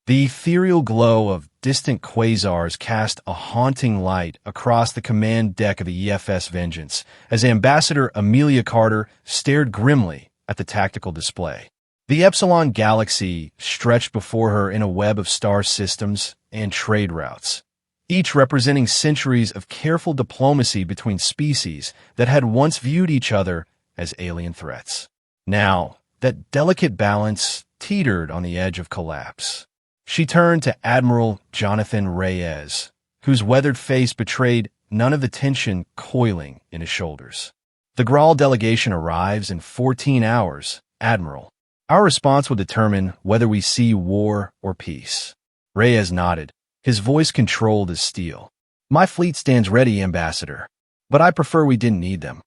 The ethereal glow of distant quasars cast a haunting light across the command deck of the EFS Vengeance as Ambassador Amelia Carter stared grimly at the tactical display. The Epsilon galaxy stretched before her in a web of star systems and trade routes, each representing centuries of careful diplomacy between species that had once viewed each other as alien threats. Now, that delicate balance teetered on the edge of collapse. She turned to Admiral Jonathan Reyes, whose weathered face betrayed none of the tension coiling in his shoulders. "The Graal delegation arrives in 14 hours, Admiral. Our response will determine whether we see war or peace." Reyes nodded, his voice controlled as steel. "My fleet stands ready, Ambassador, but I prefer we didn't need them."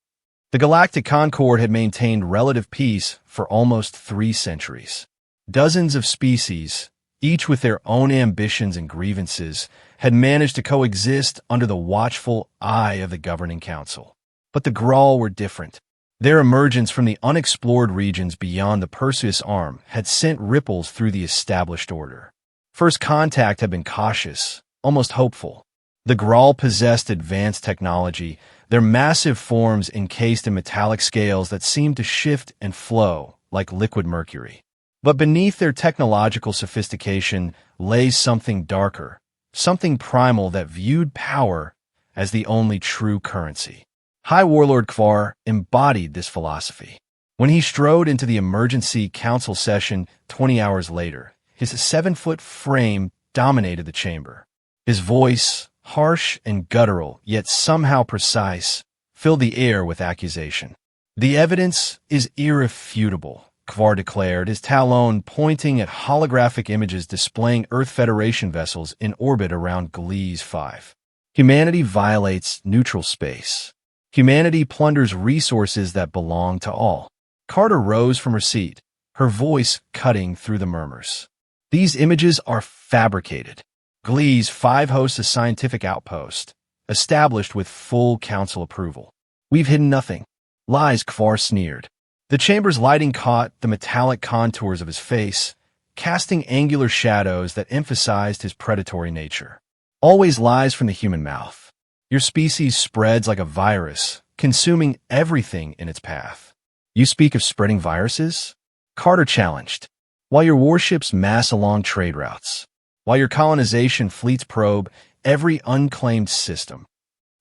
The Galactic Concord had maintained relative peace for almost 3 centuries. Dozens of species, each with their own ambitions and grievances, had managed to coexist under the watchful eye of the Governing Council. But the Graal were different. Their emergence from the unexplored regions beyond the Perseus Arm had sent ripples through the established order. First contact had been cautious, almost hopeful. The Graal possessed advanced technology, their massive forms encased in metallic scales that seemed to shift and flow like liquid mercury. But beneath their technological sophistication lay something darker, something primal that viewed power as the only true currency. High Warlord Kvar embodied this philosophy. When he strode into the emergency council session 20 hours later, his 7-foot frame dominated the chamber. His voice, harsh and guttural, yet somehow precise, filled the air with accusation. "The evidence is irrefutable," Kvar declared, his talon pointing at holographic images displaying Earth Federation vessels in orbit around Gliese 5. "Humanity violates neutral space. Humanity plunders resources that belong to all." Carter rose from her seat, her voice cutting through the murmurs. "These images are fabricated. Gliese 5 hosts a scientific outpost, established with full council approval. We've hidden nothing." "Lies," Kvar sneered. The chamber's lighting caught the metallic contours of his face, casting angular shadows that emphasized his predatory nature. "Always lies from the human mouth. Your species spreads like a virus, consuming everything in its path." "You speak of spreading viruses?" Carter challenged. "While your warships mass along trade routes, while your colonization fleets probe every unclaimed system."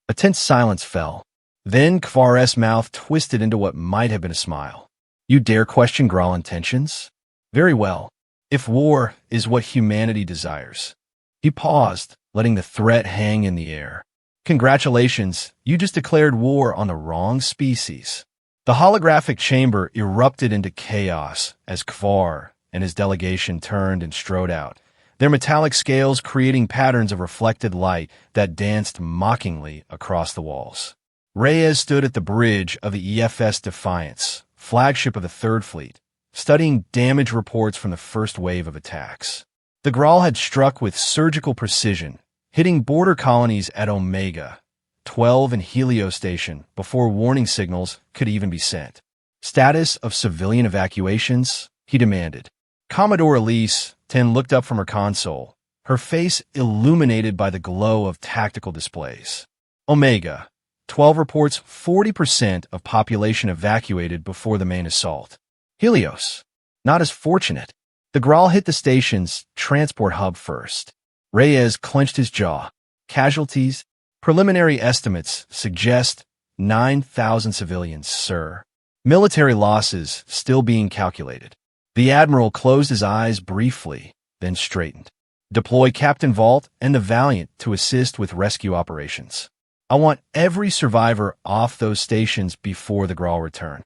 A tense silence fell. Then Kvar's mouth twisted into what might have been a smile. "You dare question Graal intentions? Very well. If war is what humanity desires." He paused, letting the threat hang in the air. "Congratulations, you just declared war on the wrong species." The holographic chamber erupted into chaos as Kvar and his delegation turned and strode out, their metallic scales creating patterns of reflected light that danced mockingly across the walls. Reyes stood at the bridge of the EFS Defiance, flagship of the Third Fleet, studying damage reports from the first wave of attacks. The Graal had struck with surgical precision, hitting border colonies at Omega, 12 and Helio Station before warning signals could even be sent. "Status of civilian evacuations?" he demanded. Commodore Elise 10 looked up from her console, her face illuminated by the glow of tactical displays. "Omega, 12 reports 40% of population evacuated before the main assault." "Helios, not as fortunate." The Graal hit the station's transport hub first. Reyes clenched his jaw. "Casualties? Preliminary estimates suggest 9,000 civilians, sir. Military losses still being calculated." The Admiral closed his eyes briefly, then straightened. "Deploy Captain Vault and the Valiant to assist with rescue operations. I want every survivor off those stations before the Graal return."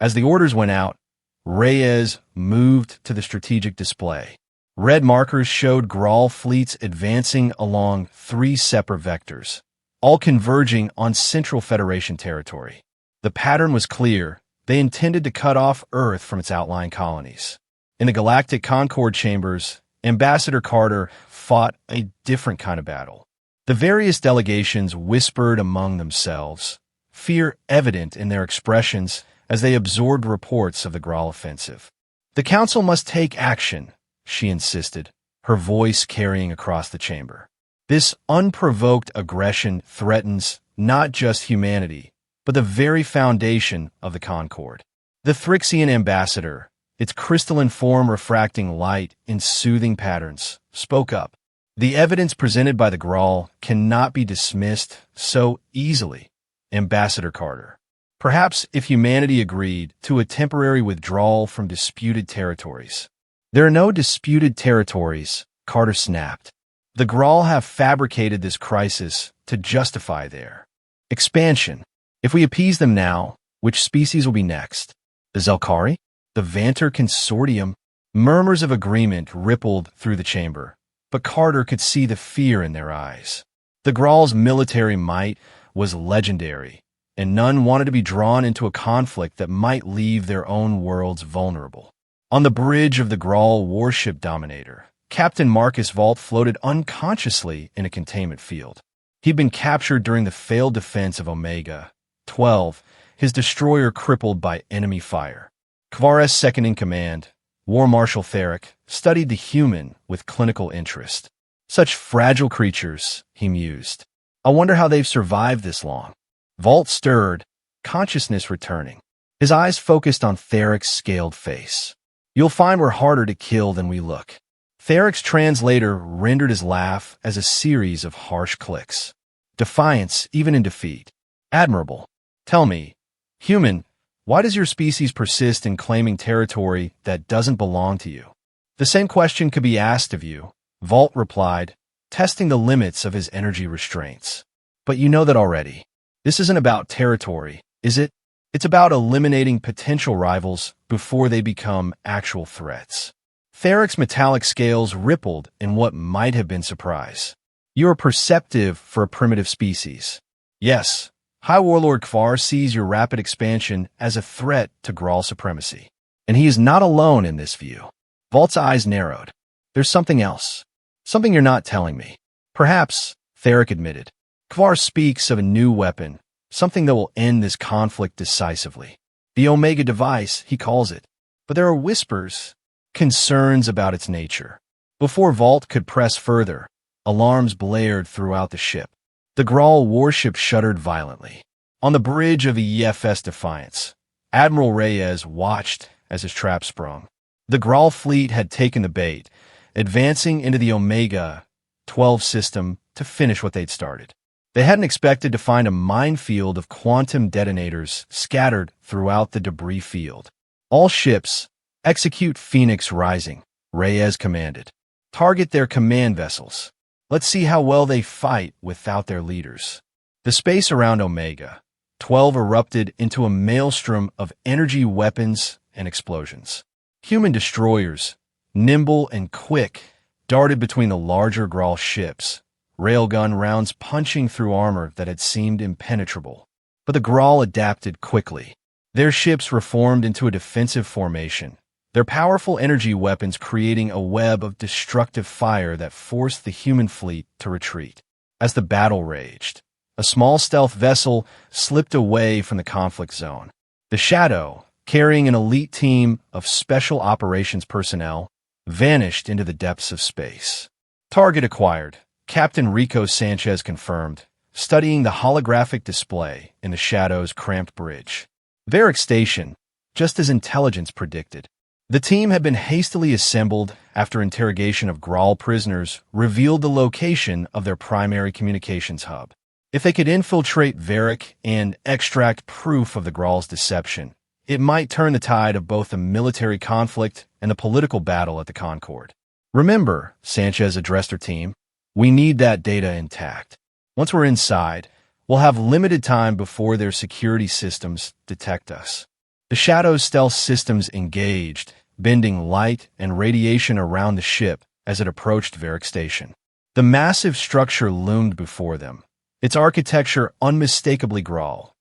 As the orders went out, Reyes moved to the strategic display. Red markers showed Graal fleets advancing along 3 separate vectors, all converging on Central Federation territory. The pattern was clear. They intended to cut off Earth from its outlying colonies. In the Galactic Concord chambers, Ambassador Carter fought a different kind of battle. The various delegations whispered among themselves, fear evident in their expressions as they absorbed reports of the Graal offensive. "The Council must take action," she insisted, her voice carrying across the chamber. This unprovoked aggression threatens not just humanity, but the very foundation of the Concord. The Thrixian ambassador, its crystalline form refracting light in soothing patterns, spoke up. The evidence presented by the Grawl cannot be dismissed so easily, Ambassador Carter. Perhaps if humanity agreed to a temporary withdrawal from disputed territories. There are no disputed territories, Carter snapped. The Grawl have fabricated this crisis to justify their expansion. If we appease them now, which species will be next? The Zelkari? The Vanter Consortium? Murmurs of agreement rippled through the chamber, but Carter could see the fear in their eyes. The Grawl's military might was legendary, and none wanted to be drawn into a conflict that might leave their own worlds vulnerable. On the bridge of the Grawl warship Dominator, Captain Marcus Vault floated unconsciously in a containment field. He'd been captured during the failed defense of Omega 12, his destroyer crippled by enemy fire. Kvar's second-in-command, War Marshal Theric, studied the human with clinical interest. Such fragile creatures, he mused. I wonder how they've survived this long. Vault stirred, consciousness returning. His eyes focused on Theric's scaled face. You'll find we're harder to kill than we look. Theric's translator rendered his laugh as a series of harsh clicks. Defiance, even in defeat. Admirable. Tell me, human, why does your species persist in claiming territory that doesn't belong to you? The same question could be asked of you, Vault replied, testing the limits of his energy restraints. But you know that already. This isn't about territory, is it? It's about eliminating potential rivals before they become actual threats. Theric's metallic scales rippled in what might have been surprise. You are perceptive for a primitive species. Yes, High Warlord Kvar sees your rapid expansion as a threat to Grawl supremacy. And he is not alone in this view. Vault's eyes narrowed. There's something else. Something you're not telling me. Perhaps, Theric admitted. Kvar speaks of a new weapon, something that will end this conflict decisively. The Omega device, he calls it. But there are whispers, concerns about its nature. Before Vault could press further, alarms blared throughout the ship. The Grawl warship shuddered violently. On the bridge of the EFS Defiance, Admiral Reyes watched as his trap sprung. The Grawl fleet had taken the bait, advancing into the Omega 12 system to finish what they'd started. They hadn't expected to find a minefield of quantum detonators scattered throughout the debris field. All ships, execute Phoenix Rising, Reyes commanded. Target their command vessels. Let's see how well they fight without their leaders. The space around Omega 12 erupted into a maelstrom of energy weapons and explosions. Human destroyers, nimble and quick, darted between the larger Grawl ships, railgun rounds punching through armor that had seemed impenetrable. But the Grawl adapted quickly. Their ships reformed into a defensive formation, their powerful energy weapons creating a web of destructive fire that forced the human fleet to retreat. As the battle raged, a small stealth vessel slipped away from the conflict zone. The Shadow, carrying an elite team of special operations personnel, vanished into the depths of space. Target acquired, Captain Rico Sanchez confirmed, studying the holographic display in the Shadow's cramped bridge. Varick Station, just as intelligence predicted. The team had been hastily assembled after interrogation of Grawl prisoners revealed the location of their primary communications hub. If they could infiltrate Varick and extract proof of the Grawl's deception, it might turn the tide of both the military conflict and the political battle at the Concord. Remember, Sanchez addressed her team, we need that data intact. Once we're inside, we'll have limited time before their security systems detect us. The Shadow's stealth systems engaged, bending light and radiation around the ship as it approached Varick Station. The massive structure loomed before them, its architecture unmistakably Grawl,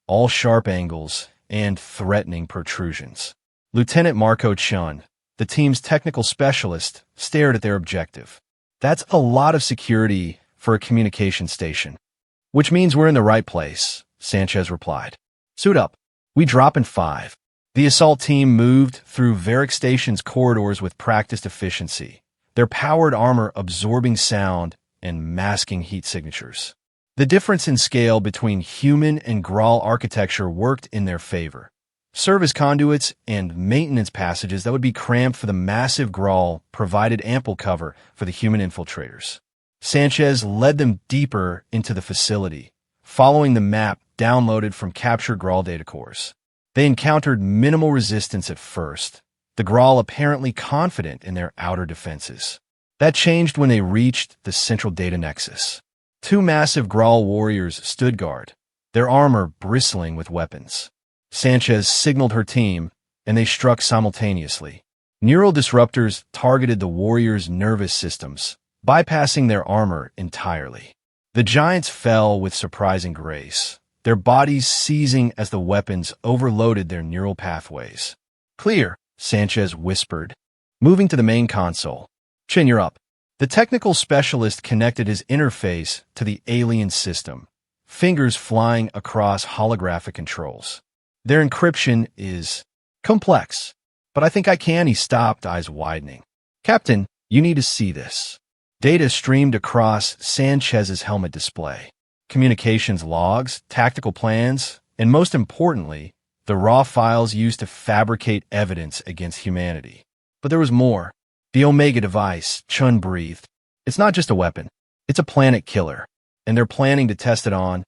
all sharp angles and threatening protrusions. Lieutenant Marco Chun, the team's technical specialist, stared at their objective. That's a lot of security for a communication station. Which means we're in the right place, Sanchez replied. Suit up. We drop in 5. The assault team moved through Varick Station's corridors with practiced efficiency, their powered armor absorbing sound and masking heat signatures. The difference in scale between human and Graal architecture worked in their favor. Service conduits and maintenance passages that would be cramped for the massive Graal provided ample cover for the human infiltrators. Sanchez led them deeper into the facility, following the map downloaded from captured Graal data cores. They encountered minimal resistance at first, the Graal apparently confident in their outer defenses. That changed when they reached the central data nexus. Two massive Graal warriors stood guard, their armor bristling with weapons. Sanchez signaled her team, and they struck simultaneously. Neural disruptors targeted the warriors' nervous systems, bypassing their armor entirely. The giants fell with surprising grace, their bodies seizing as the weapons overloaded their neural pathways. "Clear," Sanchez whispered, moving to the main console. "Chin, you're up." The technical specialist connected his interface to the alien system, fingers flying across holographic controls. "Their encryption is complex, but I think I can." He stopped, eyes widening. "Captain, you need to see this." Data streamed across Sanchez's helmet display. Communications logs, tactical plans, and most importantly, the raw files used to fabricate evidence against humanity. But there was more. The Omega device, Chun breathed. "It's not just a weapon. It's a planet killer. And they're planning to test it on—"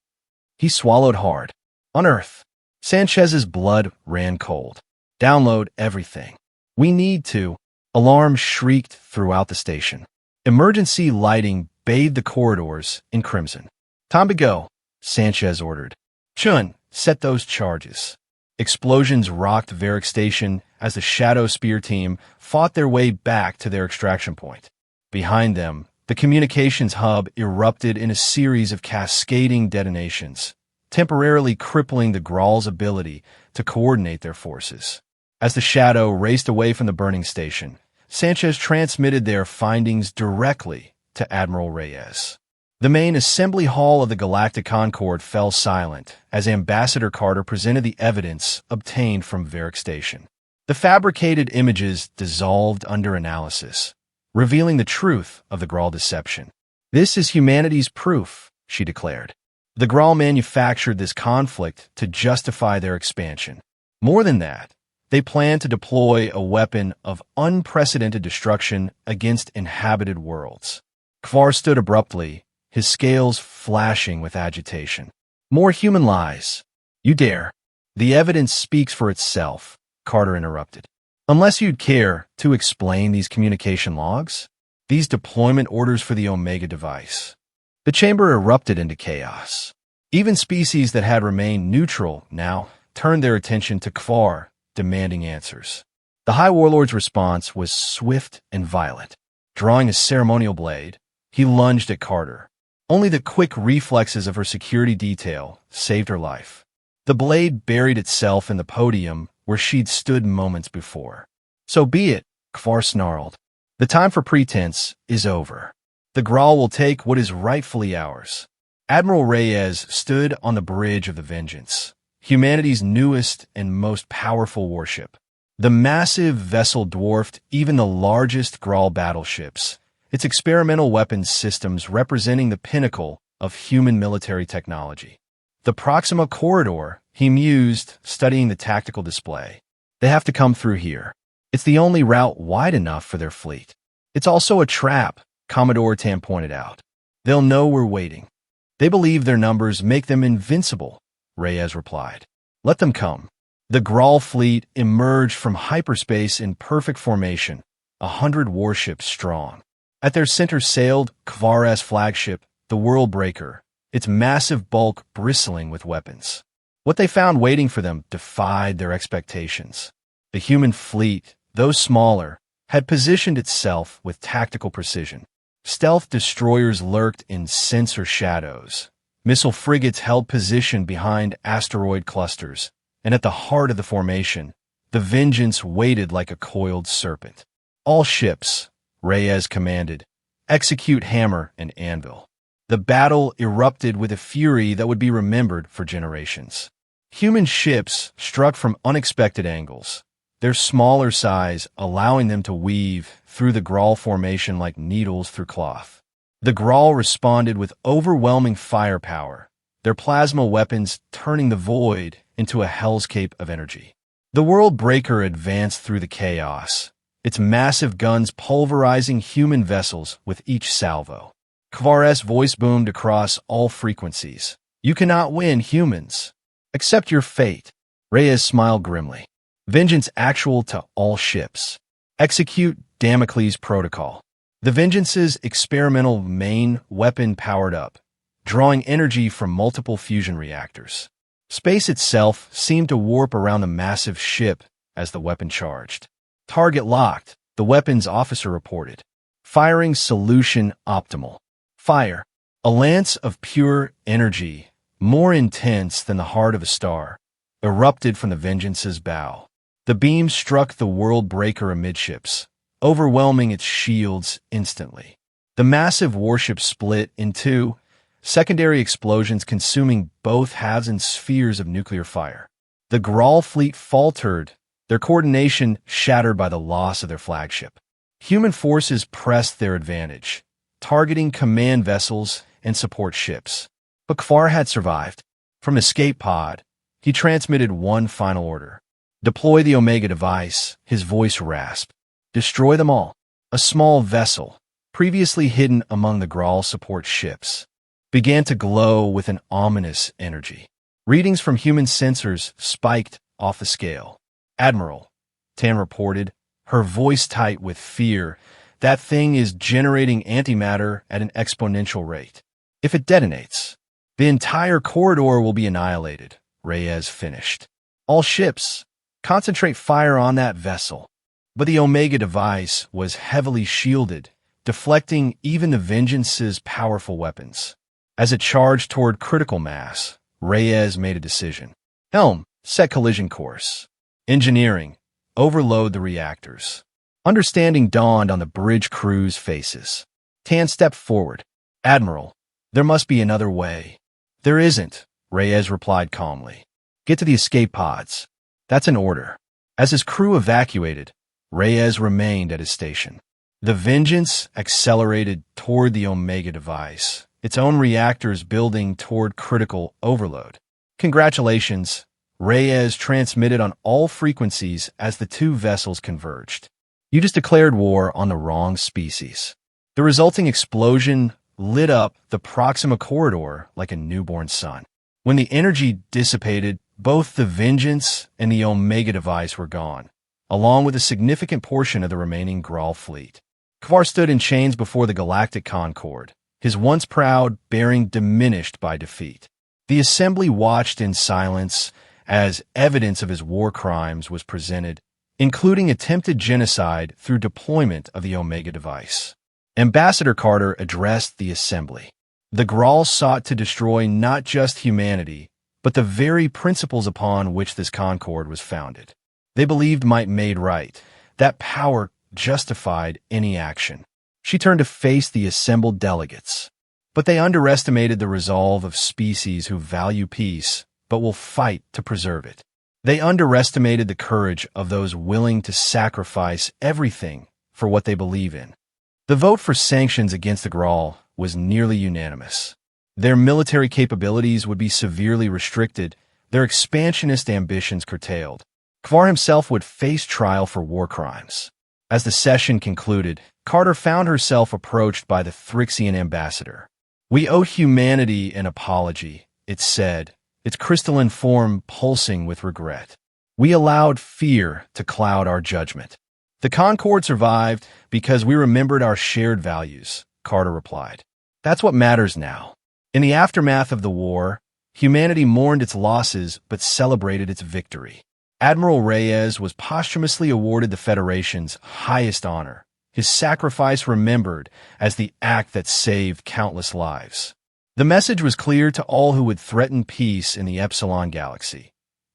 He swallowed hard. "On Earth." Sanchez's blood ran cold. "Download everything. We need to." Alarms shrieked throughout the station. Emergency lighting bathed the corridors in crimson. "Time to go," Sanchez ordered. "Chun, set those charges." Explosions rocked Varric Station as the Shadow Spear team fought their way back to their extraction point. Behind them, the communications hub erupted in a series of cascading detonations, temporarily crippling the Graal's ability to coordinate their forces. As the Shadow raced away from the burning station, Sanchez transmitted their findings directly to Admiral Reyes. The main assembly hall of the Galactic Concord fell silent as Ambassador Carter presented the evidence obtained from Varric Station. The fabricated images dissolved under analysis, revealing the truth of the Graal deception. "This is humanity's proof," she declared. The Graal manufactured this conflict to justify their expansion. More than that, they planned to deploy a weapon of unprecedented destruction against inhabited worlds. Kvar stood abruptly, his scales flashing with agitation. "More human lies. You dare." "The evidence speaks for itself," Carter interrupted. "Unless you'd care to explain these communication logs, these deployment orders for the Omega device." The chamber erupted into chaos. Even species that had remained neutral now turned their attention to Kvar, demanding answers. The High Warlord's response was swift and violent. Drawing a ceremonial blade, he lunged at Carter. Only the quick reflexes of her security detail saved her life. The blade buried itself in the podium where she'd stood moments before. "So be it," Kvar snarled. "The time for pretense is over. The Graal will take what is rightfully ours." Admiral Reyes stood on the bridge of the Vengeance, humanity's newest and most powerful warship. The massive vessel dwarfed even the largest Graal battleships, its experimental weapons systems representing the pinnacle of human military technology. "The Proxima Corridor," he mused, studying the tactical display. "They have to come through here. It's the only route wide enough for their fleet." "It's also a trap," Commodore Tam pointed out. "They'll know we're waiting." "They believe their numbers make them invincible," Reyes replied. "Let them come." The Graal fleet emerged from hyperspace in perfect formation, 100 warships strong. At their center sailed Kvar's flagship, the World Breaker, its massive bulk bristling with weapons. What they found waiting for them defied their expectations. The human fleet, though smaller, had positioned itself with tactical precision. Stealth destroyers lurked in sensor shadows. Missile frigates held position behind asteroid clusters, and at the heart of the formation, the Vengeance waited like a coiled serpent. "All ships," Reyes commanded, "execute hammer and anvil." The battle erupted with a fury that would be remembered for generations. Human ships struck from unexpected angles, their smaller size allowing them to weave through the Grawl formation like needles through cloth. The Grawl responded with overwhelming firepower, their plasma weapons turning the void into a hellscape of energy. The World Breaker advanced through the chaos, its massive guns pulverizing human vessels with each salvo. Kvar's voice boomed across all frequencies. "You cannot win, humans. Accept your fate." Reyes smiled grimly. "Vengeance actual to all ships. Execute Damocles Protocol." The Vengeance's experimental main weapon powered up, drawing energy from multiple fusion reactors. Space itself seemed to warp around the massive ship as the weapon charged. "Target locked," the weapons officer reported. "Firing solution optimal." Fire, a lance of pure energy, more intense than the heart of a star, erupted from the Vengeance's bow. The beam struck the World Breaker amidships, overwhelming its shields instantly. The massive warship split in two, secondary explosions consuming both halves and spheres of nuclear fire. The Grawl fleet faltered, their coordination shattered by the loss of their flagship. Human forces pressed their advantage, targeting command vessels and support ships. But Kvar had survived. From escape pod, he transmitted one final order. "Deploy the Omega device," his voice rasped. "Destroy them all." A small vessel, previously hidden among the Grawl support ships, began to glow with an ominous energy. Readings from human sensors spiked off the scale. "Admiral," Tan reported, her voice tight with fear, "that thing is generating antimatter at an exponential rate. If it detonates, the entire corridor will be annihilated," Reyes finished. "All ships, concentrate fire on that vessel." But the Omega device was heavily shielded, deflecting even the Vengeance's powerful weapons. As it charged toward critical mass, Reyes made a decision. "Helm, set collision course. Engineering, overload the reactors." Understanding dawned on the bridge crew's faces. Tan stepped forward. "Admiral, there must be another way." "There isn't," Reyes replied calmly. "Get to the escape pods." "That's an order." As his crew evacuated, Reyes remained at his station. The Vengeance accelerated toward the Omega device, its own reactors building toward critical overload. "Congratulations," Reyes transmitted on all frequencies as the two vessels converged. "You just declared war on the wrong species." The resulting explosion lit up the Proxima corridor like a newborn sun. When the energy dissipated, both the Vengeance and the Omega device were gone, along with a significant portion of the remaining Grawl fleet. Kvar stood in chains before the Galactic Concord, his once proud bearing diminished by defeat. The assembly watched in silence as evidence of his war crimes was presented, including attempted genocide through deployment of the Omega device. Ambassador Carter addressed the assembly. The Grawl sought to destroy not just humanity, but the very principles upon which this Concord was founded. They believed might made right, that power justified any action. She turned to face the assembled delegates. But they underestimated the resolve of species who value peace, but will fight to preserve it. They underestimated the courage of those willing to sacrifice everything for what they believe in. The vote for sanctions against the Grawl was nearly unanimous. Their military capabilities would be severely restricted, their expansionist ambitions curtailed. Kvar himself would face trial for war crimes. As the session concluded, Carter found herself approached by the Thrixian ambassador. "We owe humanity an apology," it said, its crystalline form pulsing with regret. "We allowed fear to cloud our judgment." "The Concord survived because we remembered our shared values," Carter replied. "That's what matters now." In the aftermath of the war, humanity mourned its losses but celebrated its victory. Admiral Reyes was posthumously awarded the Federation's highest honor, his sacrifice remembered as the act that saved countless lives. The message was clear to all who would threaten peace in the Epsilon Galaxy.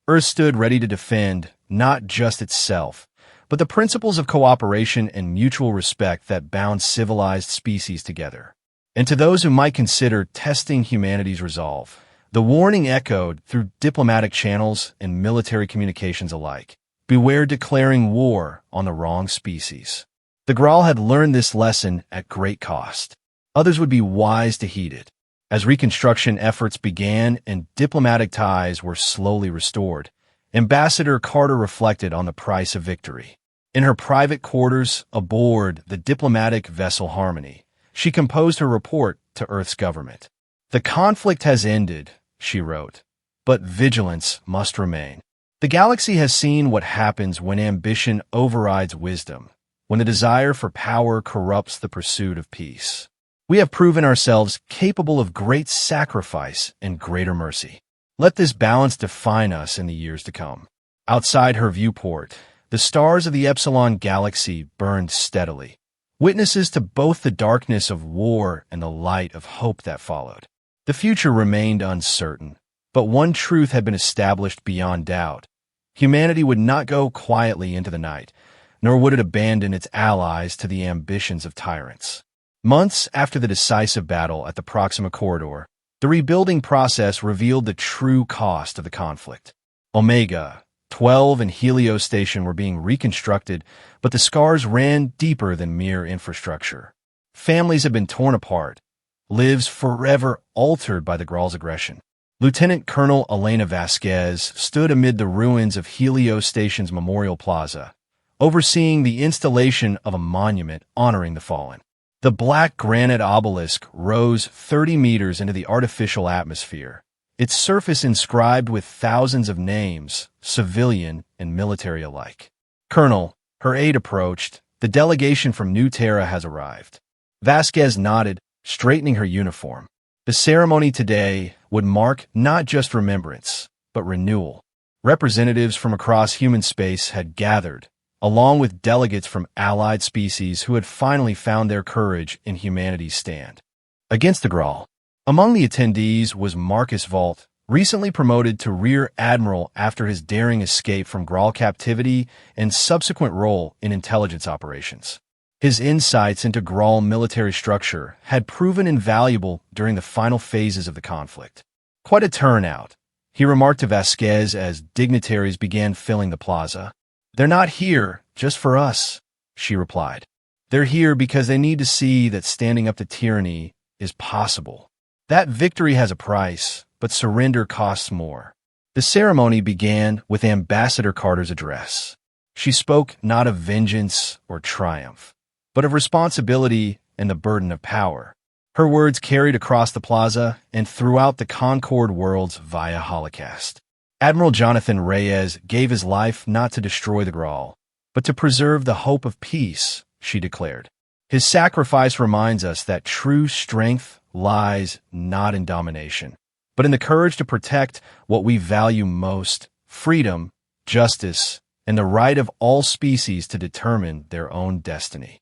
Earth stood ready to defend not just itself, but the principles of cooperation and mutual respect that bound civilized species together. And to those who might consider testing humanity's resolve, the warning echoed through diplomatic channels and military communications alike. Beware declaring war on the wrong species. The Graal had learned this lesson at great cost. Others would be wise to heed it. As reconstruction efforts began and diplomatic ties were slowly restored, Ambassador Carter reflected on the price of victory. In her private quarters aboard the diplomatic vessel Harmony, she composed her report to Earth's government. "The conflict has ended," she wrote, "but vigilance must remain. The galaxy has seen what happens when ambition overrides wisdom, when the desire for power corrupts the pursuit of peace. We have proven ourselves capable of great sacrifice and greater mercy. Let this balance define us in the years to come." Outside her viewport, the stars of the Epsilon galaxy burned steadily, witnesses to both the darkness of war and the light of hope that followed. The future remained uncertain, but one truth had been established beyond doubt. Humanity would not go quietly into the night, nor would it abandon its allies to the ambitions of tyrants. Months after the decisive battle at the Proxima Corridor, the rebuilding process revealed the true cost of the conflict. Omega, 12, and Helios Station were being reconstructed, but the scars ran deeper than mere infrastructure. Families had been torn apart, lives forever altered by the Graal's aggression. Lieutenant Colonel Elena Vasquez stood amid the ruins of Helios Station's Memorial Plaza, overseeing the installation of a monument honoring the fallen. The black granite obelisk rose 30 meters into the artificial atmosphere, its surface inscribed with thousands of names, civilian and military alike. "Colonel," her aide approached, "the delegation from New Terra has arrived." Vasquez nodded, straightening her uniform. The ceremony today would mark not just remembrance, but renewal. Representatives from across human space had gathered, along with delegates from allied species who had finally found their courage in humanity's stand against the Graal. Among the attendees was Marcus Vault, recently promoted to Rear Admiral after his daring escape from Graal captivity and subsequent role in intelligence operations. His insights into Graal military structure had proven invaluable during the final phases of the conflict. "Quite a turnout," he remarked to Vasquez as dignitaries began filling the plaza. "They're not here just for us," she replied. "They're here because they need to see that standing up to tyranny is possible. That victory has a price, but surrender costs more." The ceremony began with Ambassador Carter's address. She spoke not of vengeance or triumph, but of responsibility and the burden of power. Her words carried across the plaza and throughout the Concord worlds via Holocast. Admiral Jonathan Reyes gave his life not to destroy the Graal, but to preserve the hope of peace, she declared. His sacrifice reminds us that true strength lies not in domination, but in the courage to protect what we value most: freedom, justice, and the right of all species to determine their own destiny.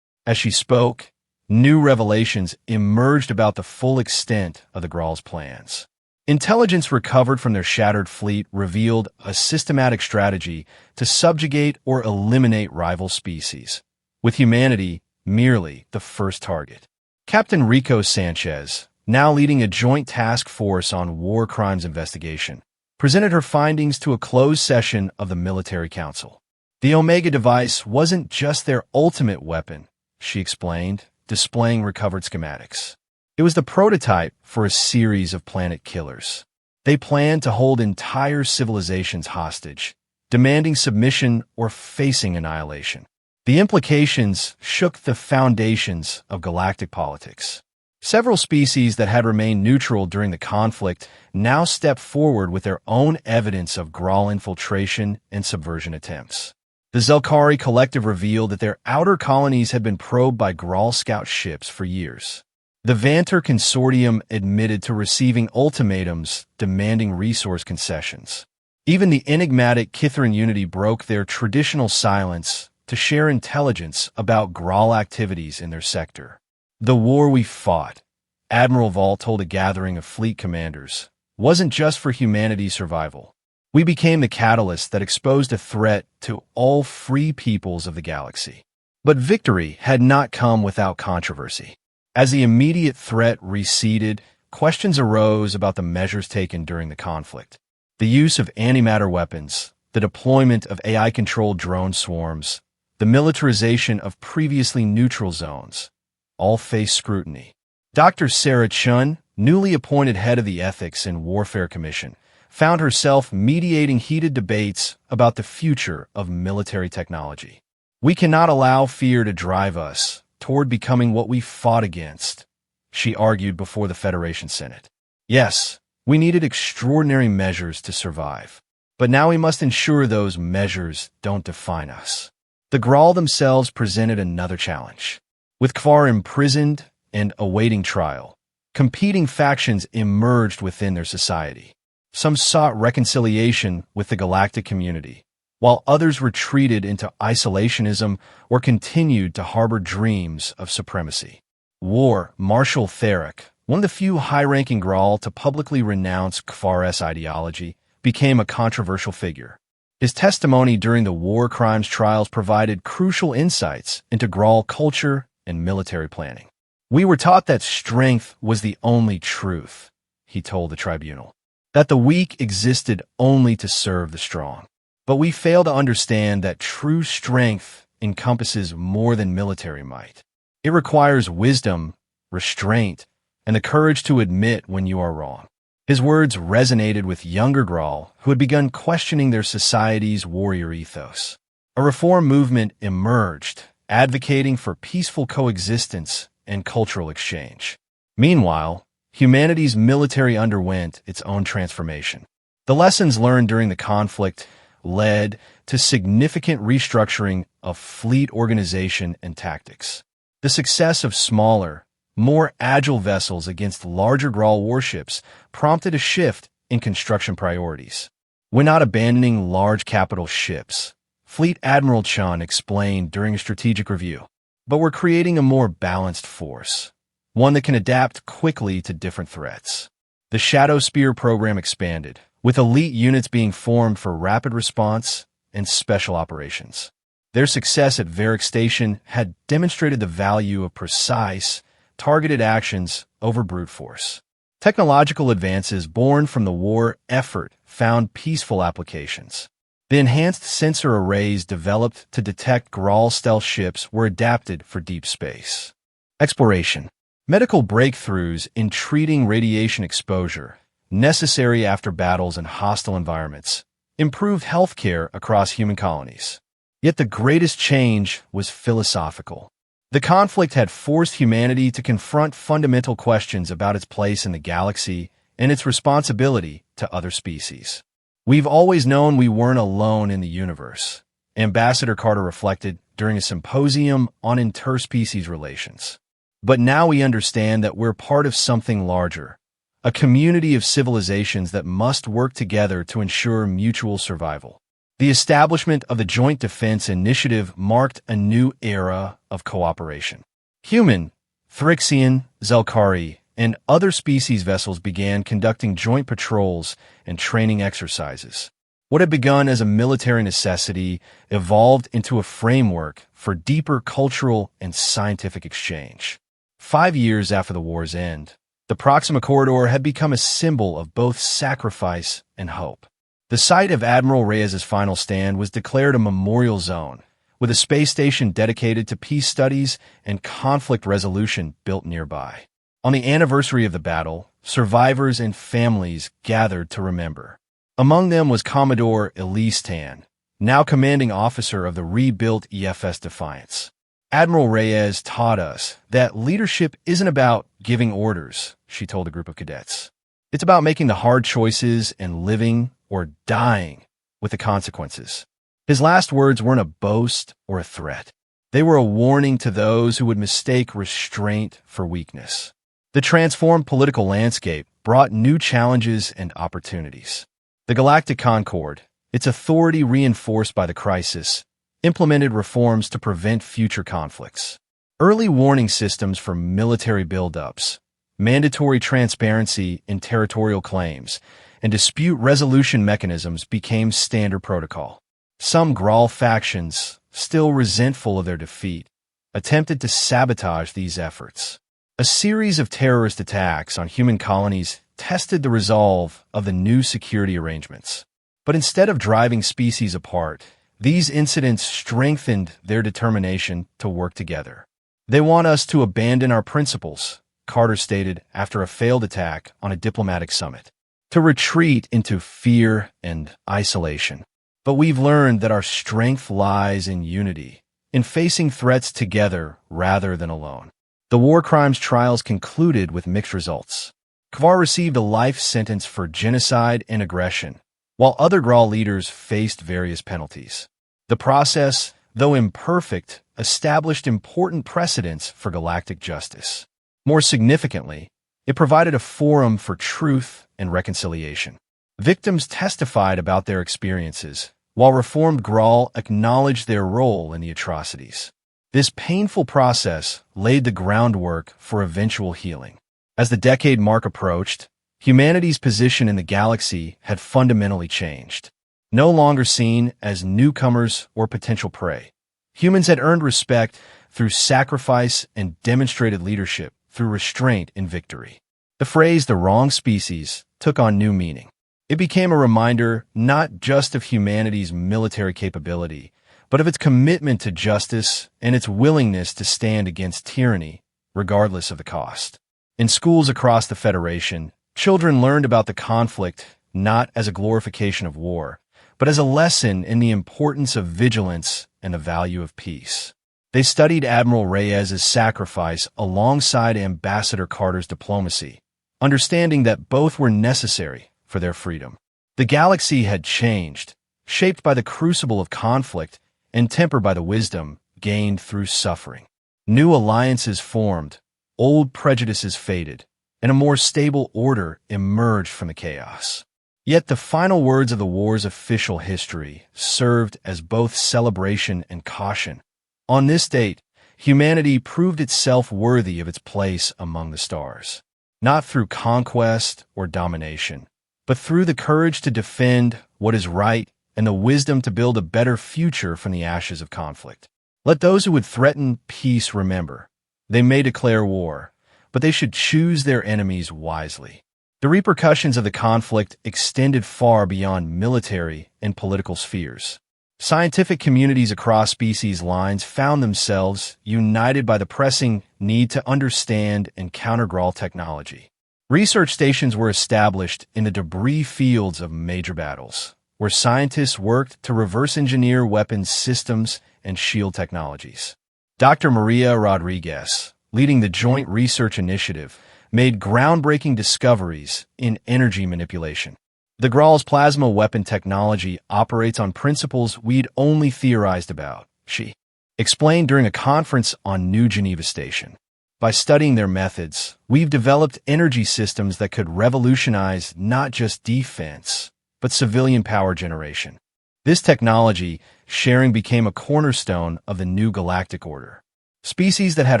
As she spoke, new revelations emerged about the full extent of the Graal's plans. Intelligence recovered from their shattered fleet revealed a systematic strategy to subjugate or eliminate rival species, with humanity merely the first target. Captain Rico Sanchez, now leading a joint task force on war crimes investigation, presented her findings to a closed session of the Military Council. The Omega device wasn't just their ultimate weapon, she explained, displaying recovered schematics. It was the prototype for a series of planet killers. They planned to hold entire civilizations hostage, demanding submission or facing annihilation. The implications shook the foundations of galactic politics. Several species that had remained neutral during the conflict now stepped forward with their own evidence of Graal infiltration and subversion attempts. The Zelkari Collective revealed that their outer colonies had been probed by Graal scout ships for years. The Vanter Consortium admitted to receiving ultimatums demanding resource concessions. Even the enigmatic Kithrin Unity broke their traditional silence to share intelligence about Graal activities in their sector. "The war we fought," Admiral Vault told a gathering of fleet commanders, "wasn't just for humanity's survival. We became the catalyst that exposed a threat to all free peoples of the galaxy." But victory had not come without controversy. As the immediate threat receded, questions arose about the measures taken during the conflict. The use of antimatter weapons, the deployment of AI-controlled drone swarms, the militarization of previously neutral zones, all face scrutiny. Dr. Sarah Chun, newly appointed head of the Ethics and Warfare Commission, found herself mediating heated debates about the future of military technology. We cannot allow fear to drive us toward becoming what we fought against, she argued before the Federation Senate. Yes, we needed extraordinary measures to survive, but now we must ensure those measures don't define us. The Graal themselves presented another challenge. With Kfar imprisoned and awaiting trial, competing factions emerged within their society. Some sought reconciliation with the galactic community, while others retreated into isolationism or continued to harbor dreams of supremacy. War, Marshal Theric, one of the few high-ranking Graal to publicly renounce Kfar's ideology, became a controversial figure. His testimony during the war crimes trials provided crucial insights into Graal culture and military planning. We were taught that strength was the only truth, he told the tribunal, that the weak existed only to serve the strong. But we fail to understand that true strength encompasses more than military might. It requires wisdom, restraint, and the courage to admit when you are wrong. His words resonated with younger Graal who had begun questioning their society's warrior ethos. A reform movement emerged, advocating for peaceful coexistence and cultural exchange. Meanwhile, humanity's military underwent its own transformation. The lessons learned during the conflict led to significant restructuring of fleet organization and tactics. The success of smaller, more agile vessels against larger Graal warships prompted a shift in construction priorities. We're not abandoning large capital ships, Fleet Admiral Chun explained during a strategic review, but we're creating a more balanced force, one that can adapt quickly to different threats. The Shadow Spear program expanded, with elite units being formed for rapid response and special operations. Their success at Varick Station had demonstrated the value of precise, targeted actions over brute force. Technological advances born from the war effort found peaceful applications. The enhanced sensor arrays developed to detect Graal stealth ships were adapted for deep space exploration. Medical breakthroughs in treating radiation exposure, necessary after battles in hostile environments, improved healthcare across human colonies. Yet the greatest change was philosophical. The conflict had forced humanity to confront fundamental questions about its place in the galaxy and its responsibility to other species. We've always known we weren't alone in the universe, Ambassador Carter reflected during a symposium on interspecies relations. But now we understand that we're part of something larger, a community of civilizations that must work together to ensure mutual survival. The establishment of the Joint Defense Initiative marked a new era of cooperation. Human, Thrixian, Zelkari, and other species vessels began conducting joint patrols and training exercises. What had begun as a military necessity evolved into a framework for deeper cultural and scientific exchange. 5 years after the war's end, the Proxima Corridor had become a symbol of both sacrifice and hope. The site of Admiral Reyes's final stand was declared a memorial zone, with a space station dedicated to peace studies and conflict resolution built nearby. On the anniversary of the battle, survivors and families gathered to remember. Among them was Commodore Elise Tan, now commanding officer of the rebuilt EFS Defiance. Admiral Reyes taught us that leadership isn't about giving orders, she told a group of cadets. It's about making the hard choices and living or dying with the consequences. His last words weren't a boast or a threat. They were a warning to those who would mistake restraint for weakness. The transformed political landscape brought new challenges and opportunities. The Galactic Concord, its authority reinforced by the crisis, implemented reforms to prevent future conflicts. Early warning systems for military buildups, mandatory transparency in territorial claims, and dispute resolution mechanisms became standard protocol. Some Graal factions, still resentful of their defeat, attempted to sabotage these efforts. A series of terrorist attacks on human colonies tested the resolve of the new security arrangements. But instead of driving species apart, these incidents strengthened their determination to work together. They want us to abandon our principles, Carter stated after a failed attack on a diplomatic summit, to retreat into fear and isolation. But we've learned that our strength lies in unity, in facing threats together rather than alone. The war crimes trials concluded with mixed results. Kvar received a life sentence for genocide and aggression, while other Graal leaders faced various penalties. The process, though imperfect, established important precedents for galactic justice. More significantly, it provided a forum for truth and reconciliation. Victims testified about their experiences, while reformed Graal acknowledged their role in the atrocities. This painful process laid the groundwork for eventual healing. As the decade mark approached, humanity's position in the galaxy had fundamentally changed. No longer seen as newcomers or potential prey, humans had earned respect through sacrifice and demonstrated leadership through restraint and victory. The phrase "the wrong species" took on new meaning. It became a reminder not just of humanity's military capability, but of its commitment to justice and its willingness to stand against tyranny, regardless of the cost. In schools across the Federation, children learned about the conflict not as a glorification of war, but as a lesson in the importance of vigilance and the value of peace. They studied Admiral Reyes's sacrifice alongside Ambassador Carter's diplomacy, understanding that both were necessary for their freedom. The galaxy had changed, shaped by the crucible of conflict and tempered by the wisdom gained through suffering. New alliances formed, old prejudices faded, and a more stable order emerged from the chaos. Yet the final words of the war's official history served as both celebration and caution. On this date, humanity proved itself worthy of its place among the stars, not through conquest or domination, but through the courage to defend what is right and the wisdom to build a better future from the ashes of conflict. Let those who would threaten peace remember, they may declare war, but they should choose their enemies wisely. The repercussions of the conflict extended far beyond military and political spheres. Scientific communities across species lines found themselves united by the pressing need to understand and counter Graal technology. Research stations were established in the debris fields of major battles, where scientists worked to reverse engineer weapons systems and shield technologies. Dr. Maria Rodriguez, leading the Joint Research Initiative, made groundbreaking discoveries in energy manipulation. The Graal's plasma weapon technology operates on principles we'd only theorized about, she explained during a conference on New Geneva Station. By studying their methods, we've developed energy systems that could revolutionize not just defense, but civilian power generation. This technology sharing became a cornerstone of the new galactic order. Species that had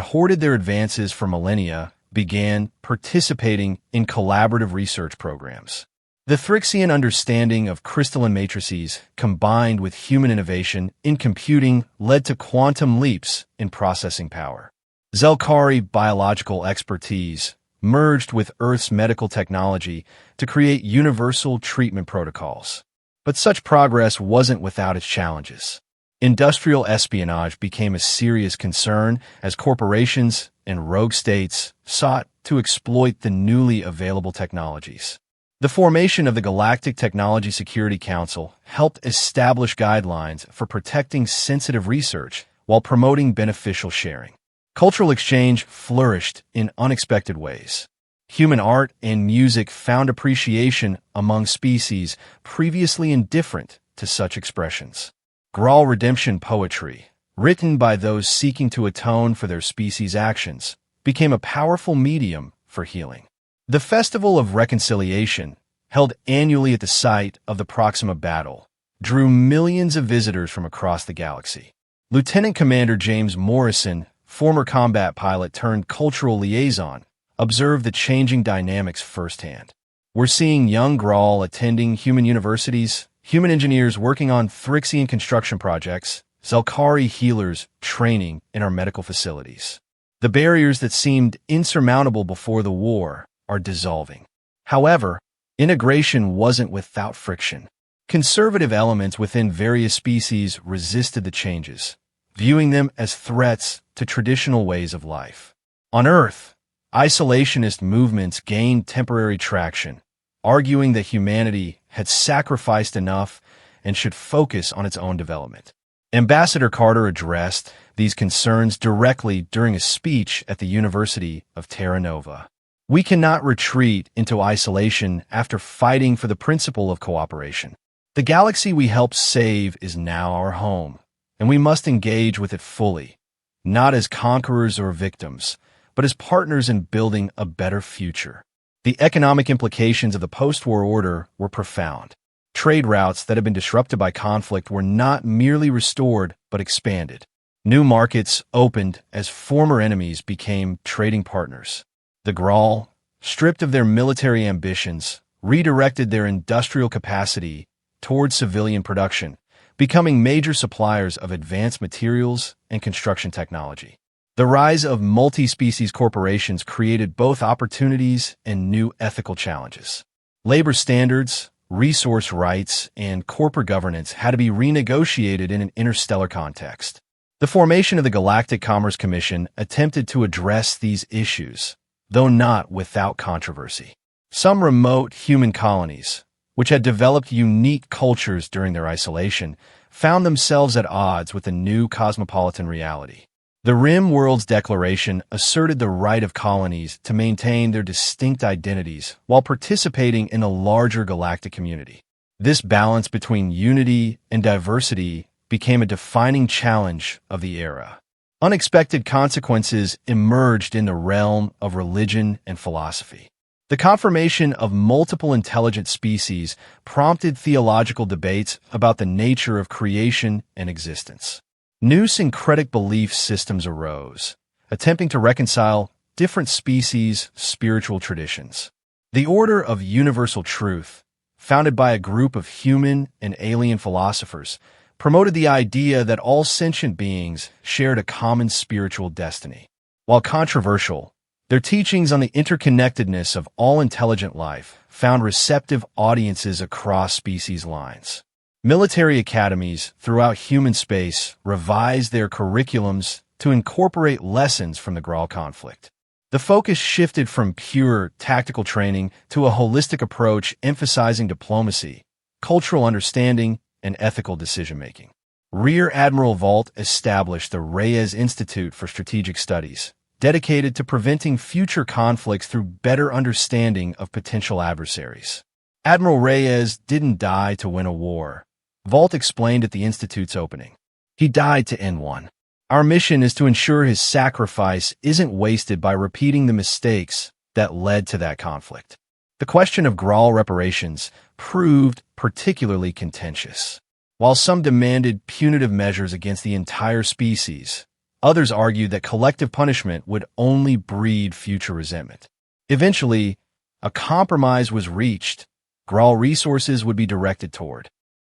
hoarded their advances for millennia began participating in collaborative research programs. The Thrixian understanding of crystalline matrices combined with human innovation in computing led to quantum leaps in processing power. Zelkari biological expertise merged with Earth's medical technology to create universal treatment protocols. But such progress wasn't without its challenges. Industrial espionage became a serious concern as corporations and rogue states sought to exploit the newly available technologies. The formation of the Galactic Technology Security Council helped establish guidelines for protecting sensitive research while promoting beneficial sharing. Cultural exchange flourished in unexpected ways. Human art and music found appreciation among species previously indifferent to such expressions. Graal redemption poetry, written by those seeking to atone for their species' actions, became a powerful medium for healing. The Festival of Reconciliation, held annually at the site of the Proxima battle, drew millions of visitors from across the galaxy. Lieutenant Commander James Morrison, former combat pilot turned cultural liaison, observed the changing dynamics firsthand. We're seeing young Graal attending human universities, human engineers working on Thrixian construction projects, Zelkari healers training in our medical facilities. The barriers that seemed insurmountable before the war are dissolving. However, integration wasn't without friction. Conservative elements within various species resisted the changes, viewing them as threats to traditional ways of life. On Earth, isolationist movements gained temporary traction, arguing that humanity had sacrificed enough and should focus on its own development. Ambassador Carter addressed these concerns directly during a speech at the University of Terra Nova. We cannot retreat into isolation after fighting for the principle of cooperation. The galaxy we helped save is now our home, and we must engage with it fully, not as conquerors or victims, but as partners in building a better future. The economic implications of the post-war order were profound. Trade routes that had been disrupted by conflict were not merely restored, but expanded. New markets opened as former enemies became trading partners. The Graal, stripped of their military ambitions, redirected their industrial capacity toward civilian production, becoming major suppliers of advanced materials and construction technology. The rise of multi-species corporations created both opportunities and new ethical challenges. Labor standards, resource rights, and corporate governance had to be renegotiated in an interstellar context. The formation of the Galactic Commerce Commission attempted to address these issues, though not without controversy. Some remote human colonies, which had developed unique cultures during their isolation, found themselves at odds with the new cosmopolitan reality. The Rim Worlds Declaration asserted the right of colonies to maintain their distinct identities while participating in a larger galactic community. This balance between unity and diversity became a defining challenge of the era. Unexpected consequences emerged in the realm of religion and philosophy. The confirmation of multiple intelligent species prompted theological debates about the nature of creation and existence. New syncretic belief systems arose, attempting to reconcile different species' spiritual traditions. The Order of Universal Truth, founded by a group of human and alien philosophers, promoted the idea that all sentient beings shared a common spiritual destiny. While controversial, their teachings on the interconnectedness of all intelligent life found receptive audiences across species lines. Military academies throughout human space revised their curriculums to incorporate lessons from the Graal conflict. The focus shifted from pure tactical training to a holistic approach emphasizing diplomacy, cultural understanding, and ethical decision-making. Rear Admiral Valt established the Reyes Institute for Strategic Studies, dedicated to preventing future conflicts through better understanding of potential adversaries. Admiral Reyes didn't die to win a war. Valt explained at the Institute's opening. He died to end one. Our mission is to ensure his sacrifice isn't wasted by repeating the mistakes that led to that conflict. The question of Graal reparations proved particularly contentious. While some demanded punitive measures against the entire species, others argued that collective punishment would only breed future resentment. Eventually, a compromise was reached. Graal resources would be directed toward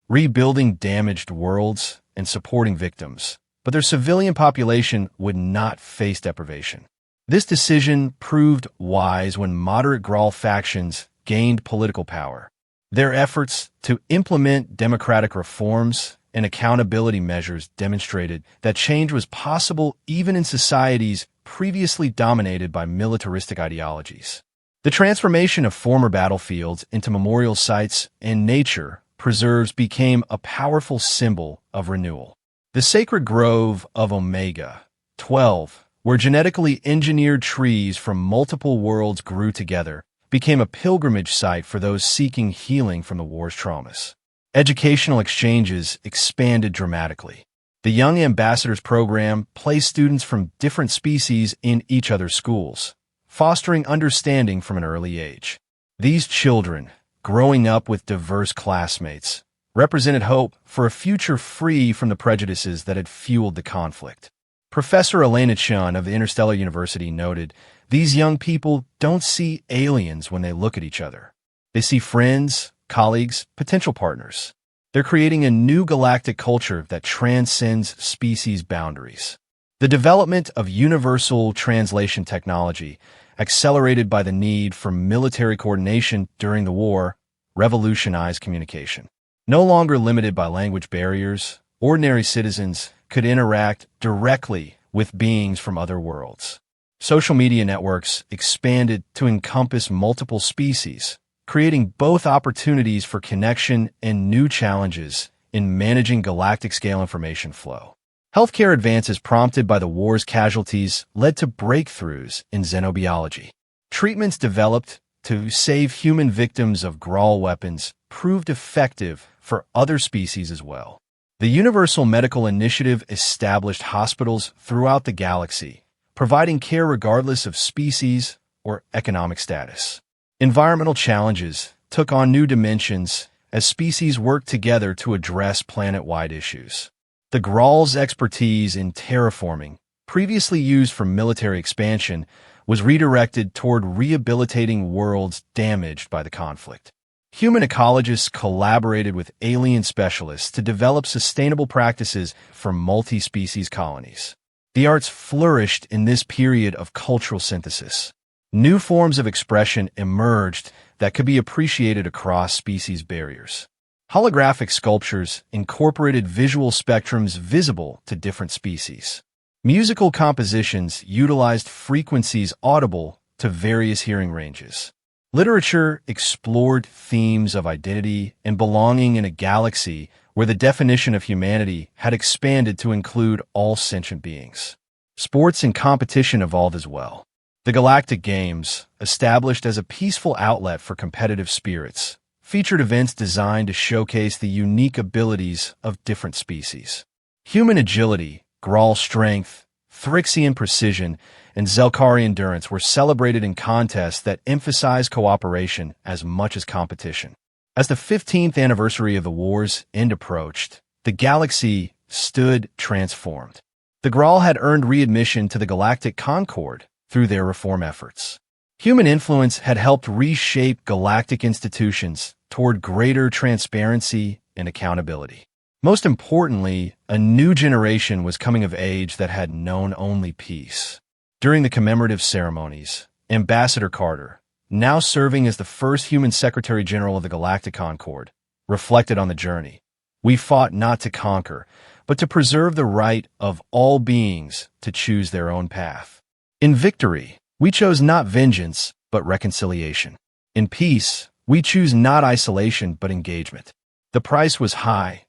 rebuilding damaged worlds and supporting victims, but their civilian population would not face deprivation. This decision proved wise when moderate Graal factions gained political power. Their efforts to implement democratic reforms and accountability measures demonstrated that change was possible even in societies previously dominated by militaristic ideologies. The transformation of former battlefields into memorial sites and nature preserves became a powerful symbol of renewal. The sacred grove of Omega 12, where genetically engineered trees from multiple worlds grew together, became a pilgrimage site for those seeking healing from the war's traumas. Educational exchanges expanded dramatically. The Young Ambassadors program placed students from different species in each other's schools, fostering understanding from an early age. These children, growing up with diverse classmates, represented hope for a future free from the prejudices that had fueled the conflict. Professor Elena Chun of the Interstellar University noted, "These young people don't see aliens when they look at each other. They see friends, colleagues, potential partners. They're creating a new galactic culture that transcends species boundaries." The development of universal translation technology, accelerated by the need for military coordination during the war, revolutionized communication. No longer limited by language barriers, ordinary citizens could interact directly with beings from other worlds. Social media networks expanded to encompass multiple species, creating both opportunities for connection and new challenges in managing galactic-scale information flow. Healthcare advances prompted by the war's casualties led to breakthroughs in xenobiology. Treatments developed to save human victims of Graal weapons proved effective for other species as well. The Universal Medical Initiative established hospitals throughout the galaxy, providing care regardless of species or economic status. Environmental challenges took on new dimensions as species worked together to address planet-wide issues. The Graal's expertise in terraforming, previously used for military expansion, was redirected toward rehabilitating worlds damaged by the conflict. Human ecologists collaborated with alien specialists to develop sustainable practices for multi-species colonies. The arts flourished in this period of cultural synthesis. New forms of expression emerged that could be appreciated across species barriers. Holographic sculptures incorporated visual spectrums visible to different species. Musical compositions utilized frequencies audible to various hearing ranges. Literature explored themes of identity and belonging in a galaxy where the definition of humanity had expanded to include all sentient beings. Sports and competition evolved as well. The Galactic Games, established as a peaceful outlet for competitive spirits, featured events designed to showcase the unique abilities of different species. Human agility, Graal strength, Thrixian precision, and Zelkari endurance were celebrated in contests that emphasized cooperation as much as competition. As the 15th anniversary of the war's end approached, the galaxy stood transformed. The Graal had earned readmission to the Galactic Concord through their reform efforts. Human influence had helped reshape galactic institutions toward greater transparency and accountability. Most importantly, a new generation was coming of age that had known only peace. During the commemorative ceremonies, Ambassador Carter, now serving as the first human Secretary General of the Galactic Concord, reflected on the journey. We fought not to conquer, but to preserve the right of all beings to choose their own path. In victory, we chose not vengeance, but reconciliation. In peace, we choose not isolation, but engagement. The price was high,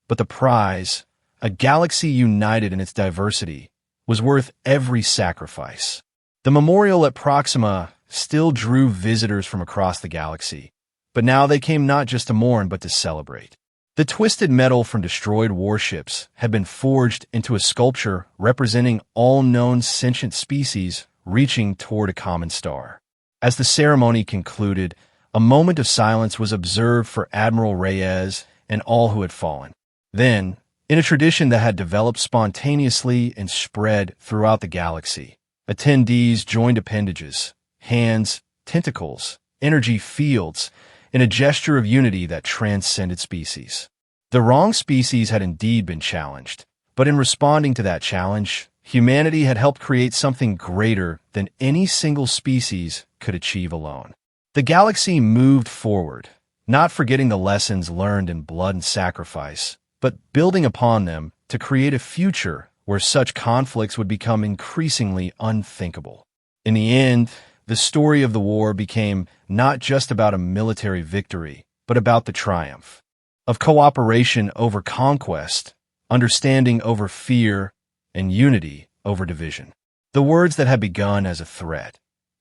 but the prize, a galaxy united in its diversity, was worth every sacrifice. The memorial at Proxima still drew visitors from across the galaxy, but now they came not just to mourn, but to celebrate. The twisted metal from destroyed warships had been forged into a sculpture representing all known sentient species reaching toward a common star. As the ceremony concluded, a moment of silence was observed for Admiral Reyes and all who had fallen. Then, in a tradition that had developed spontaneously and spread throughout the galaxy, attendees joined appendages, hands, tentacles, energy fields, in a gesture of unity that transcended species. The wrong species had indeed been challenged, but in responding to that challenge, humanity had helped create something greater than any single species could achieve alone. The galaxy moved forward, not forgetting the lessons learned in blood and sacrifice, but building upon them to create a future where such conflicts would become increasingly unthinkable. In the end, the story of the war became not just about a military victory, but about the triumph of cooperation over conquest, understanding over fear, and unity over division. The words that had begun as a threat,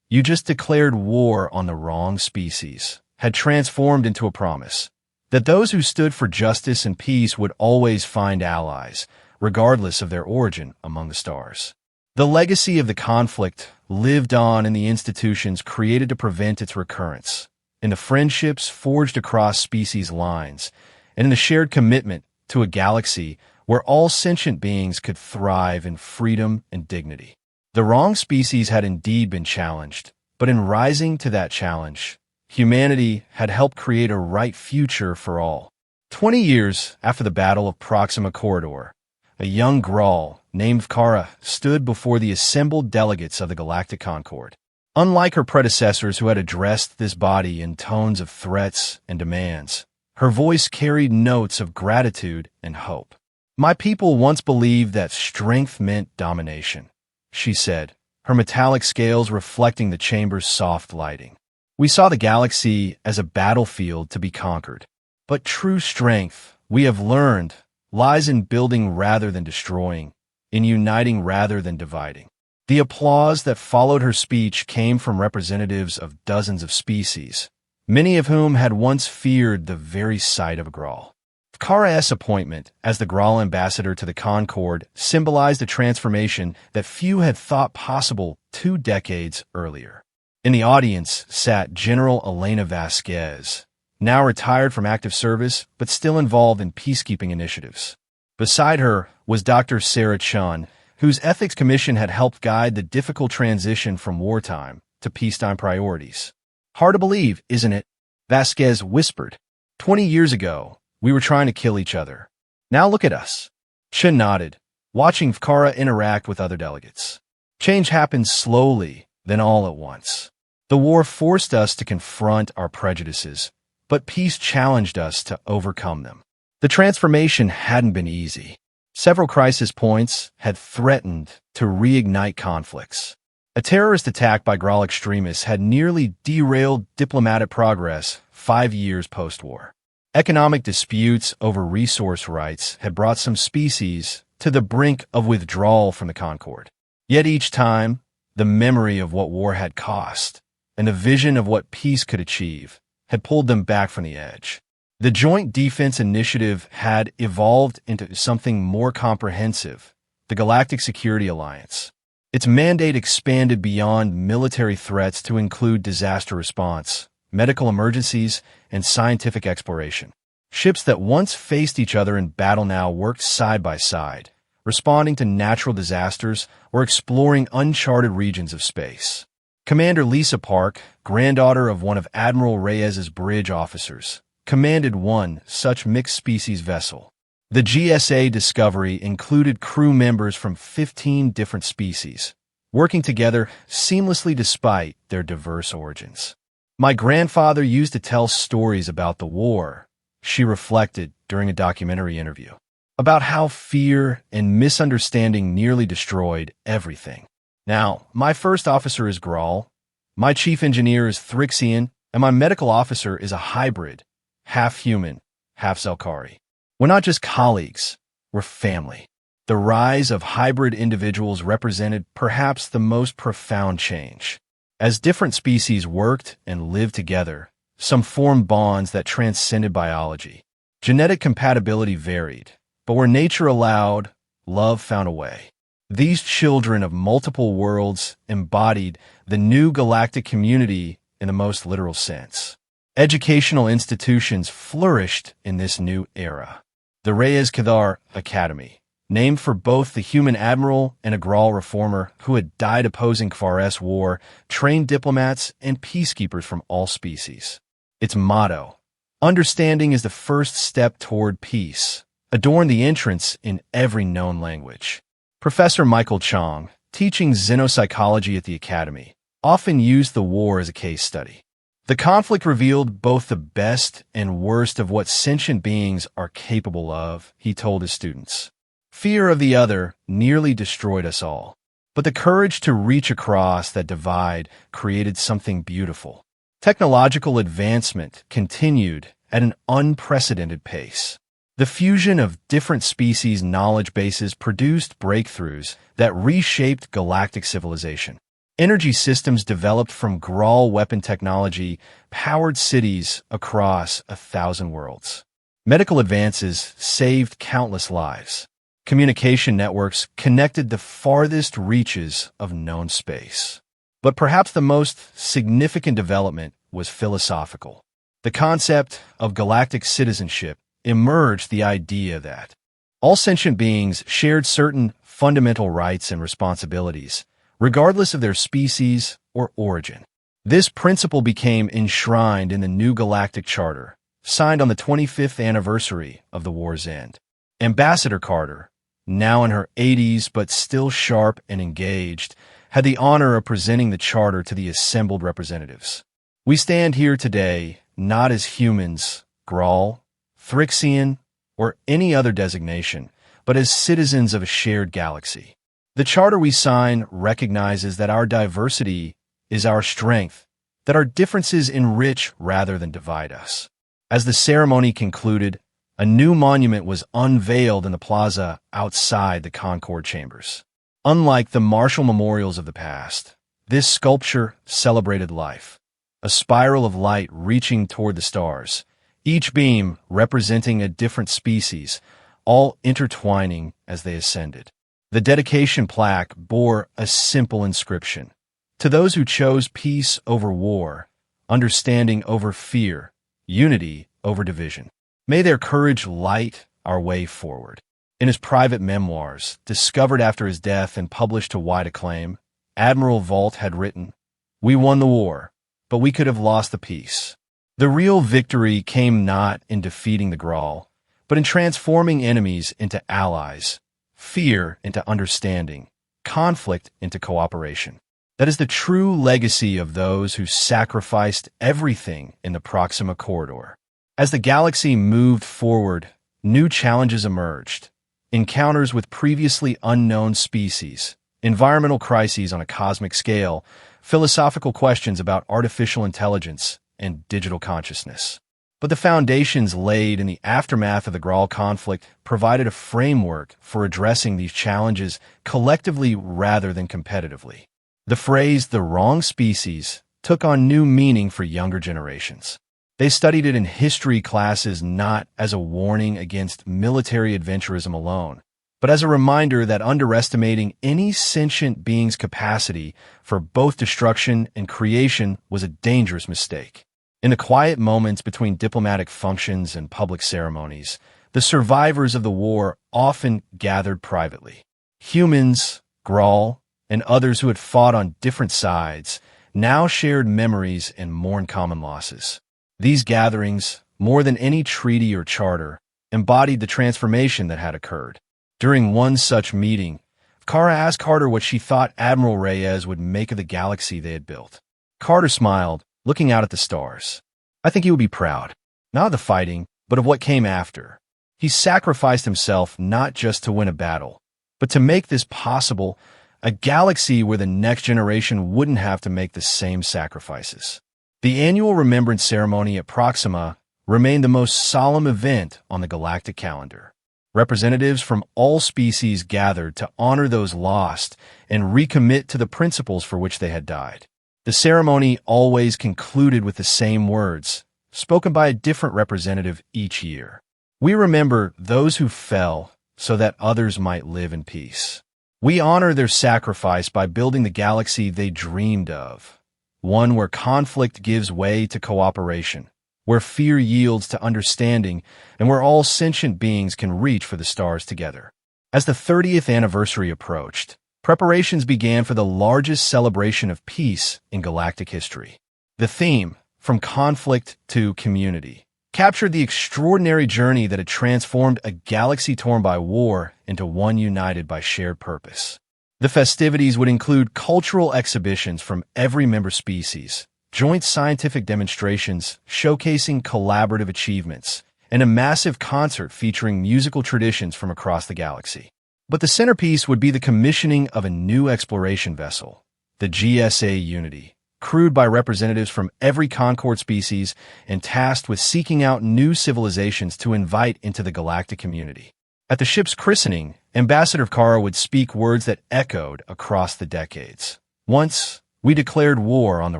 "You just declared war on the wrong species," had transformed into a promise that those who stood for justice and peace would always find allies, regardless of their origin among the stars. The legacy of the conflict lived on in the institutions created to prevent its recurrence, in the friendships forged across species lines, and in the shared commitment to a galaxy where all sentient beings could thrive in freedom and dignity. The wrong species had indeed been challenged, but in rising to that challenge, humanity had helped create a right future for all. 20 years after the Battle of Proxima Corridor, a young Graal named Kara stood before the assembled delegates of the Galactic Concord. Unlike her predecessors who had addressed this body in tones of threats and demands, Her voice carried notes of gratitude and hope. "My people once believed that strength meant domination," she said, her metallic scales reflecting the chamber's soft lighting. "We saw the galaxy as a battlefield to be conquered. But true strength, we have learned, lies in building rather than destroying, in uniting rather than dividing." The applause that followed her speech came from representatives of dozens of species, many of whom had once feared the very sight of a Grawl. Kara's appointment as the Grawl ambassador to the Concord symbolized a transformation that few had thought possible 2 decades earlier. In the audience sat General Elena Vasquez, now retired from active service but still involved in peacekeeping initiatives. Beside her was Dr. Sarah Chun, whose ethics commission had helped guide the difficult transition from wartime to peacetime priorities. "Hard to believe, isn't it?" Vasquez whispered. 20 years ago, we were trying to kill each other. Now look at us." Chun nodded, watching Kara interact with other delegates. "Change happened slowly, then all at once. The war forced us to confront our prejudices, but peace challenged us to overcome them. The transformation hadn't been easy. Several crisis points had threatened to reignite conflicts. A terrorist attack by Grawl extremists had nearly derailed diplomatic progress 5 years post-war. Economic disputes over resource rights had brought some species to the brink of withdrawal from the Concord. Yet each time, the memory of what war had cost and the vision of what peace could achieve had pulled them back from the edge. The Joint Defense Initiative had evolved into something more comprehensive, the Galactic Security Alliance. Its mandate expanded beyond military threats to include disaster response, medical emergencies, and scientific exploration. Ships that once faced each other in battle now worked side by side, responding to natural disasters or exploring uncharted regions of space. Commander Lisa Park, granddaughter of one of Admiral Reyes's bridge officers, commanded one such mixed-species vessel. The GSA Discovery included crew members from 15 different species, working together seamlessly despite their diverse origins. "My grandfather used to tell stories about the war," she reflected during a documentary interview, "about how fear and misunderstanding nearly destroyed everything. Now, my first officer is Grawl, my chief engineer is Thrixian, and my medical officer is a hybrid, half human, half Zelkari. We're not just colleagues, we're family." The rise of hybrid individuals represented perhaps the most profound change. As different species worked and lived together, some formed bonds that transcended biology. Genetic compatibility varied, but where nature allowed, love found a way. These children of multiple worlds embodied the new galactic community in the most literal sense. Educational institutions flourished in this new era. The Reyes Kadar Academy, named for both the human admiral and a Grawl reformer who had died opposing Kvar's war, trained diplomats and peacekeepers from all species. Its motto, "Understanding is the first step toward peace," adorned the entrance in every known language. Professor Michael Chong, teaching xenopsychology at the academy, often used the war as a case study. The conflict revealed both the best and worst of what sentient beings are capable of, he told his students. Fear of the other nearly destroyed us all, but the courage to reach across that divide created something beautiful. Technological advancement continued at an unprecedented pace. The fusion of different species' knowledge bases produced breakthroughs that reshaped galactic civilization. Energy systems developed from Grawl weapon technology powered cities across 1,000 worlds. Medical advances saved countless lives. Communication networks connected the farthest reaches of known space. But perhaps the most significant development was philosophical. The concept of galactic citizenship emerged the idea that all sentient beings shared certain fundamental rights and responsibilities, regardless of their species or origin. This principle became enshrined in the new Galactic Charter, signed on the 25th anniversary of the war's end. Ambassador Carter, now in her 80s but still sharp and engaged, had the honor of presenting the charter to the assembled representatives. "We stand here today not as humans, Grawl, Thrixian, or any other designation, but as citizens of a shared galaxy. The charter we sign recognizes that our diversity is our strength, that our differences enrich rather than divide us. As the ceremony concluded, a new monument was unveiled in the plaza outside the Concord Chambers. Unlike the martial memorials of the past, this sculpture celebrated life, a spiral of light reaching toward the stars, each beam representing a different species, all intertwining as they ascended. The dedication plaque bore a simple inscription: "To those who chose peace over war, understanding over fear, unity over division. May their courage light our way forward." In his private memoirs, discovered after his death and published to wide acclaim, Admiral Vault had written, "We won the war, but we could have lost the peace. The real victory came not in defeating the Grawl, but in transforming enemies into allies, fear into understanding, conflict into cooperation. That is the true legacy of those who sacrificed everything in the Proxima Corridor." As the galaxy moved forward, new challenges emerged. Encounters with previously unknown species, environmental crises on a cosmic scale, philosophical questions about artificial intelligence and digital consciousness. But the foundations laid in the aftermath of the Grawl conflict provided a framework for addressing these challenges collectively rather than competitively. The phrase "the wrong species" took on new meaning for younger generations. They studied it in history classes not as a warning against military adventurism alone, but as a reminder that underestimating any sentient being's capacity for both destruction and creation was a dangerous mistake. In the quiet moments between diplomatic functions and public ceremonies, the survivors of the war often gathered privately. Humans, Grawl, and others who had fought on different sides now shared memories and mourned common losses. These gatherings, more than any treaty or charter, embodied the transformation that had occurred. During one such meeting, Kara asked Carter what she thought Admiral Reyes would make of the galaxy they had built. Carter smiled, looking out at the stars. "I think he would be proud, not of the fighting, but of what came after. He sacrificed himself not just to win a battle, but to make this possible, a galaxy where the next generation wouldn't have to make the same sacrifices." The annual remembrance ceremony at Proxima remained the most solemn event on the galactic calendar. Representatives from all species gathered to honor those lost and recommit to the principles for which they had died. The ceremony always concluded with the same words, spoken by a different representative each year. "We remember those who fell so that others might live in peace. We honor their sacrifice by building the galaxy they dreamed of. One where conflict gives way to cooperation, where fear yields to understanding, and where all sentient beings can reach for the stars together." As the 30th anniversary approached, preparations began for the largest celebration of peace in galactic history. The theme, "From Conflict to Community," captured the extraordinary journey that had transformed a galaxy torn by war into one united by shared purpose. The festivities would include cultural exhibitions from every member species, joint scientific demonstrations showcasing collaborative achievements, and a massive concert featuring musical traditions from across the galaxy. But the centerpiece would be the commissioning of a new exploration vessel, the GSA Unity, crewed by representatives from every Concord species and tasked with seeking out new civilizations to invite into the galactic community. At the ship's christening, Ambassador Kara would speak words that echoed across the decades. "Once, we declared war on the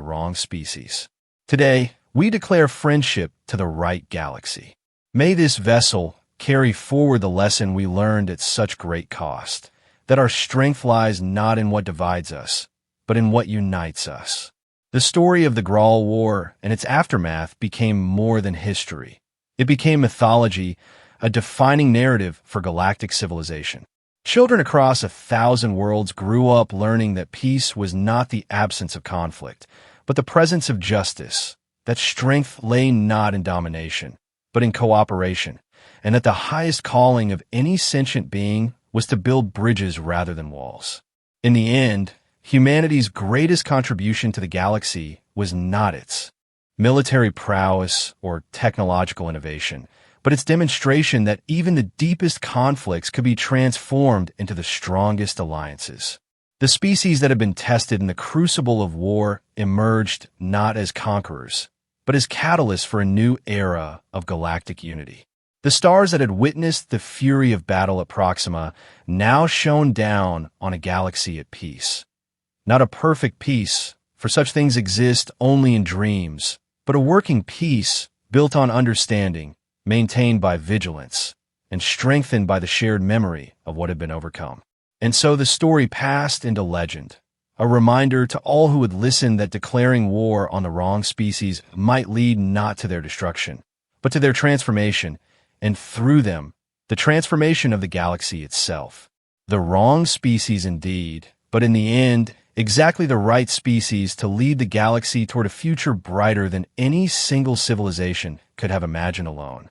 wrong species. Today, we declare friendship to the right galaxy. May this vessel carry forward the lesson we learned at such great cost, that our strength lies not in what divides us, but in what unites us." The story of the Grawl War and its aftermath became more than history. It became mythology, a defining narrative for galactic civilization. Children across 1,000 worlds grew up learning that peace was not the absence of conflict, but the presence of justice, that strength lay not in domination, but in cooperation, and that the highest calling of any sentient being was to build bridges rather than walls. In the end, humanity's greatest contribution to the galaxy was not its military prowess or technological innovation, but its demonstration that even the deepest conflicts could be transformed into the strongest alliances. The species that had been tested in the crucible of war emerged not as conquerors, but as catalysts for a new era of galactic unity. The stars that had witnessed the fury of battle at Proxima now shone down on a galaxy at peace. Not a perfect peace, for such things exist only in dreams, but a working peace built on understanding, maintained by vigilance, and strengthened by the shared memory of what had been overcome. And so the story passed into legend, a reminder to all who would listen that declaring war on the wrong species might lead not to their destruction, but to their transformation, and through them, the transformation of the galaxy itself. The wrong species indeed, but in the end, exactly the right species to lead the galaxy toward a future brighter than any single civilization could have imagined alone.